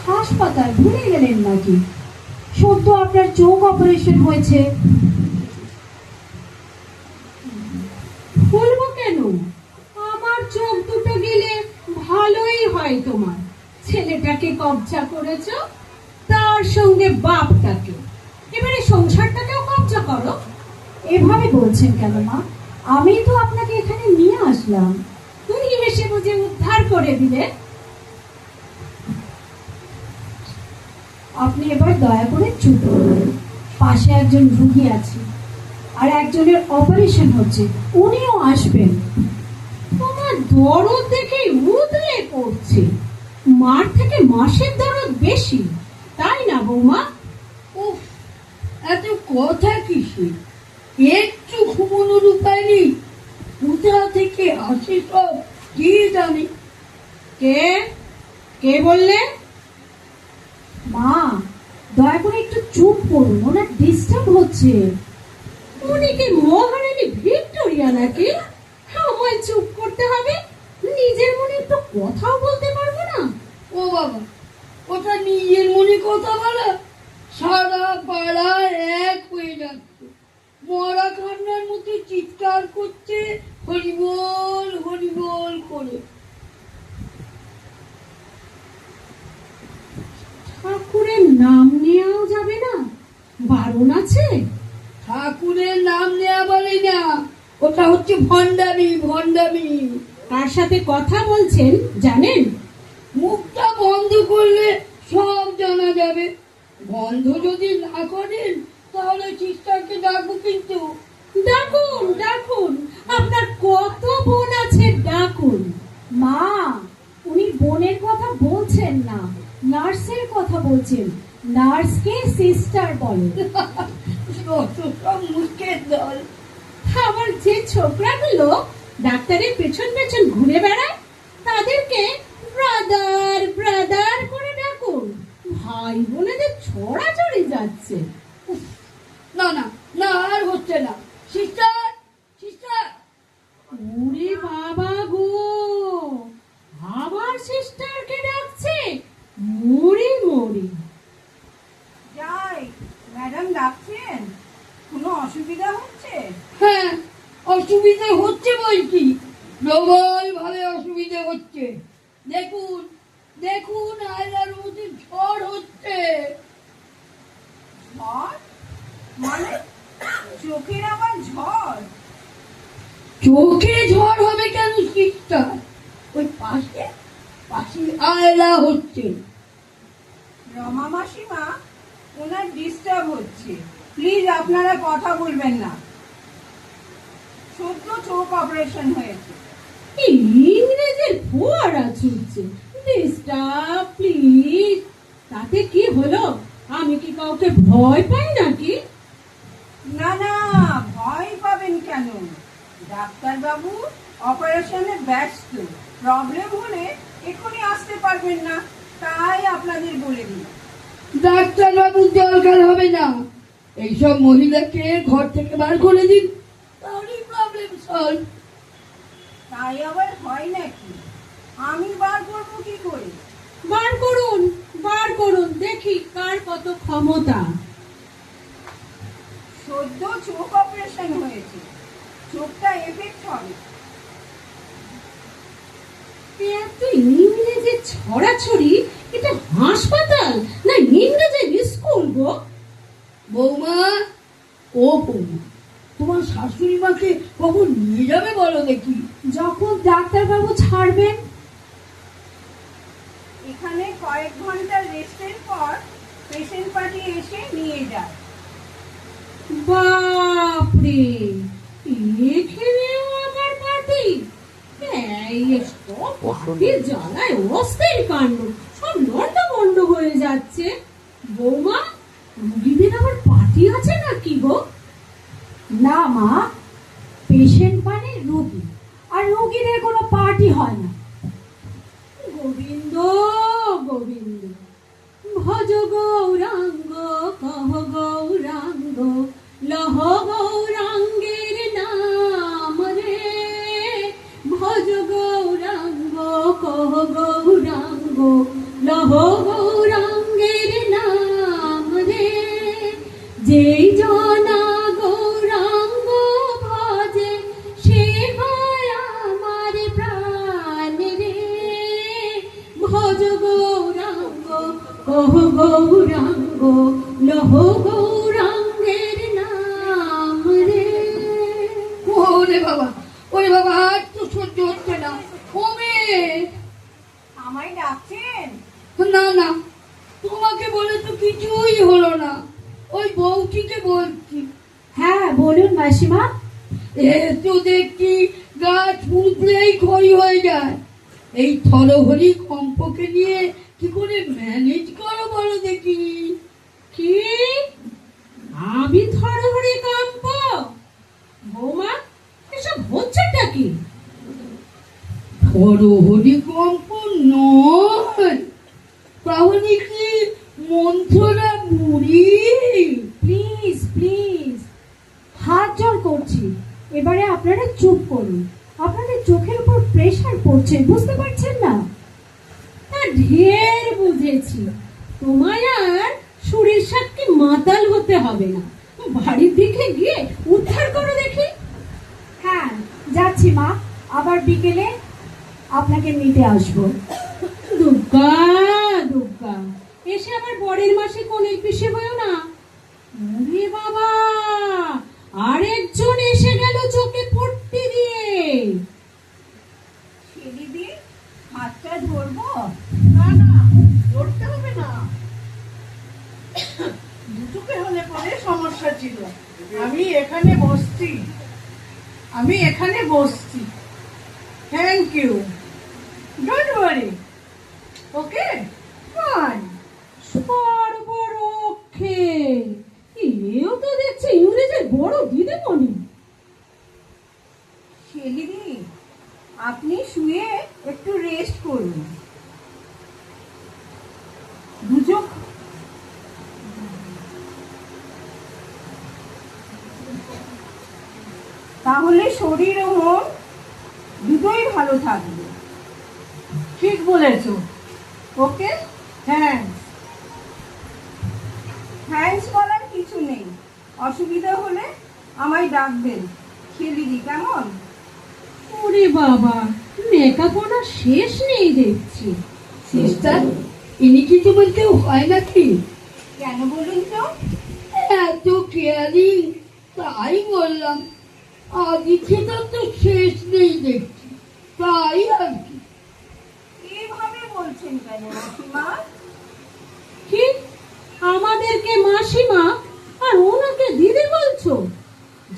হাসপাতাল ভুলে গেলেন নাকি? সদ্য আপনার চোখ অপারেশন হয়েছে। বলবো কেন? আমার চোখ দুটো গেলে ভালোই হয়। তোমার ছেলেটাকে কবজা করেছ, তার সঙ্গে বাপটাকে, এবারে সংসারটাকেও কবজা করো। এভাবে বলছেন কেন মা? আমি তো আপনাকে এখানে নিয়ে আসলাম। তুমি হেসে বুঝে উদ্ধার করে দিলে। আপনি এবার দয়া করে চুপ করুন। পাশে একজন রুগী আছে, আর একজনের অপারেশন হচ্ছে, উনিও আসবেন। তোমার দরদ দেখে উদলে পড়ছে। মার থেকে মাসের দরদ বেশি, তাই না বৌমা? উফ, এত কথা কিসে? একটু ঘুমানোর উপায় নেই। কোথা থেকে আসে সব কে জানে। কে কে বললে? মা, দয়া করে একটু চুপ করুন, ওনার ডিস্টার্ব হচ্ছে। উনি কি মহারানী ভিক্টোরিয়া নাকি? আমায় চুপ করতে হবে? নিজের মনে একটু কথাও বলতে পারবো না? ও বাবা, ওটা নিজের মনে কথা বলা? সারা পাড়া এক হয়ে যাচ্ছে, মরা কান্নার মতো চিৎকার করছে হরিবল হরিবল করে। ঠাকুরের নাম নেওয়াও যাবে না? বারণ আছে? ঠাকুরের নাম নেওয়া বলে না, ওটা হচ্ছে ভণ্ডামি ভণ্ডামি। কার সাথে কথা বলছেন জানেন? মুখটা বন্ধ করলে সব জানা যাবে। বন্ধ যদি না করেন তাহলে সিস্টারকে ডাকবো কিন্তু। ডাকুন ডাকুন, আপনার কত বোন আছে, ডাকুন। মা, উনি বোনের কথা বলছেন না, নার্সের কথা বলছেন। নার্সকে সিস্টার বলে। সব মুখের দল। আমার যে ছোকরাগুলো ডাক্তারের পেছন পেছন ঘুরে বেড়ায়, তাদেরকে ব্রাদার ব্রাদার করে ডাকুন। ভাই বোনেদের ছড়াছড়ি যাচ্ছে। না না না, আর হচ্ছে না। Sister sister. ওরে বাবা গো, আবার সিস্টারকে ডাকছে। মরি মরি। যাই, ম্যাডাম ডাকছেন? কোনো অসুবিধা হচ্ছে? হ্যাঁ, অসুবিধা হচ্ছে বলছি, প্রবল ভাবে অসুবিধা হচ্ছে। দেখুন দেখুন, আয়লার মধ্যে ঝড় হচ্ছে। ঝড়? মানে চোখের আবার ঝড়? চোখে ঝড় হবে কেন সিস্টার? ওই পাশে পাশে আয়লা হচ্ছে। রমা মাসিমা, ওনার ডিস্টার্ব হচ্ছে, প্লিজ আপনারা কথা বলবেন না। সদ্য চোখ অপারেশন হয়েছে। ইংরেজের ফোয়ারা ছুটছে। ডিস্টার্ব প্লিজ, তাতে কি হলো? আমি কি কাউকে ভয় পাই নাকি? না না, ভয় পাবেন কেন? ডাক্তারবাবু অপারেশনে ব্যস্ত, প্রবলেম হলে এখনই আসতে পারবেন না, তাই আপনাদের বলে দিলাম। ডাক্তার বাবুর দরকার হবে না, এইসব মহিলাকে ঘর থেকে বার করে দিন, তাহলেই প্রবলেম সলভ। তাই আবার হয় নাকি? আমি বার করবো কি করে? বার করুন, বার করুন, দেখি কার কত ক্ষমতা। সদ্য চোখ অপারেশন হয়েছে, চোখটা এফেক্ট হবে। এত ইংরেজের ছড়াছড়ি, এটা হাসপাতাল না ইংরেজের স্কুল গো? বৌমা, ও বৌমা, তোমার শাশুড়ি মাকে কখন নিয়ে যাবে বলো দেখি? যখন ডাক্তারবাবু ছাড়বেন। এখানে কয়েক ঘন্টা রেস্টের পর পেশেন্ট পার্টি এসে নিয়ে যায়। বাপরে, এখানেও আমার পার্টি! এই সব পার্টির জ্বালায় অস্থির কাণ্ড, সব লন্ডভন্ড হয়ে যাচ্ছে। বৌমা, রুগীদের আবার পার্টি আছে নাকি গো? না মা, পেশেন্ট মানে রোগী, আর রোগীদের কোনো পার্টি হয় না। গোবিন্দ গোবিন্দ, ভজ গৌরাঙ্গ, কহ গৌরাঙ্গ, লহ গৌরাঙ্গের নাম রে। ভজ গৌরাঙ্গ, কহ গৌরাঙ্গ, লহ গৌরাঙ্গ। ওহ গৌরাঙ্গ লহ গৌরাঙ্গের নাম রে। ওরে বাবা, ওরে বাবা, আর তো সহ্য হচ্ছে না। ওমে, আমায় ডাকছেন? না না, তোমাকে বলে তো কিছুই হলো না, ওই বউটিকে বলছি। হ্যাঁ বলুন মাসিমা। এ তো দেখছি গাছ পুঁতলেই ক্ষয় হয়ে যায়। এই থরহরি কম্পকে নিয়ে কি করে ম্যানেজ করো বলো দেখি। কি আমি থরহরি কম্প? বৌমা, এসব হচ্ছেটা কি? থরহরি কম্প নয়, তাহলে কি মন্ত্ররা বুড়ি? প্লিজ প্লিজ, হাত জোর করছি, এবারে আপনারা চুপ করুন। আপনাদের চোখের উপর প্রেসার পড়ছে, বুঝতে পারছেন না? তা ঢের বুঝেছি, তোমায় আর সুরের সাথে মাতাল হতে হবে না। বাড়ির দিকে গিয়ে উদ্ধার করো দেখি। হ্যাঁ যাচ্ছি মা, আবার বিকেলে আপনাকে নিতে আসবো। দুর্গা দুর্গা, এসে আবার বরের মাসে কোণের পিসে বইও না। ওরে বাবা, আরেকজন এসে গেল চোখে পট্টি দিয়ে। দিদি, হাতটা ধরবো? না না, ধরতে হবে না। দুটোকে হলে পরে সমস্যা ছিল। আমি এখানে বসছি। Thank you, don't worry. Okay, fine. সর্বরক্ষে, এও তো দেখছি ইংরেজের বড় দিদিমণি। দিদি, আপনি শুয়ে একটু রেস্ট করুন। দুচোখ তাহলে শরীর ও মন দুটোই ভালো থাকবে। ঠিক বলেছো। ওকে, হ্যাঁ, থ্যাঙ্কস বলার কিছু নেই। অসুবিধা হলে আমায় ডাকবেন। দিদি কেমন? ওরে বাবা, মেকাপনা শেষ নেই দেখছি। সিস্টার, ইনি কি তোমার কেউ হয় নাকি? কেন বলুন তো? এত কেয়ারিং, তাই বললাম। আদিক্ষেতার তো শেষ নেই দেখছি, তাই আর কি। এভাবে বলছেন কেন মাসিমা? কি আমাদেরকে মাসিমা আর ওনাকে দিদি বলছো?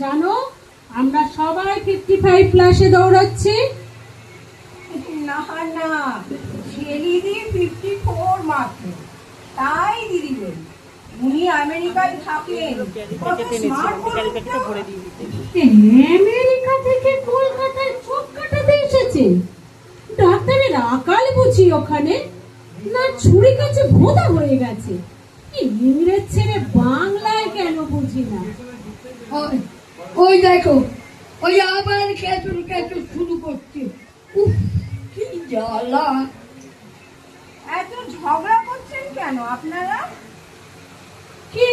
জানো, আমরা সবাই 55+ দৌড়াচ্ছি। না না, দিদি 54 মাত্র, তাই দিদি বলি। উনি আমেরিকায় থাকেন, কত স্মার্ট বলুন তো? আমেরিকা থেকে কলকাতায় চোখ কাটাতে এসেছে। ডাক্তারের আকাল বুঝি ওখানে, না ছুরি কাছে ভোঁতা হয়ে গেছে। ইংরেজ ছেড়ে বাংলায় কেন বুঝি না। ওই দেখো, ওই আবার ক্যাচুর ক্যাচুর শুরু করছে। উফ, কি জ্বালা। এত ঝগড়া করছেন কেন আপনারা? কি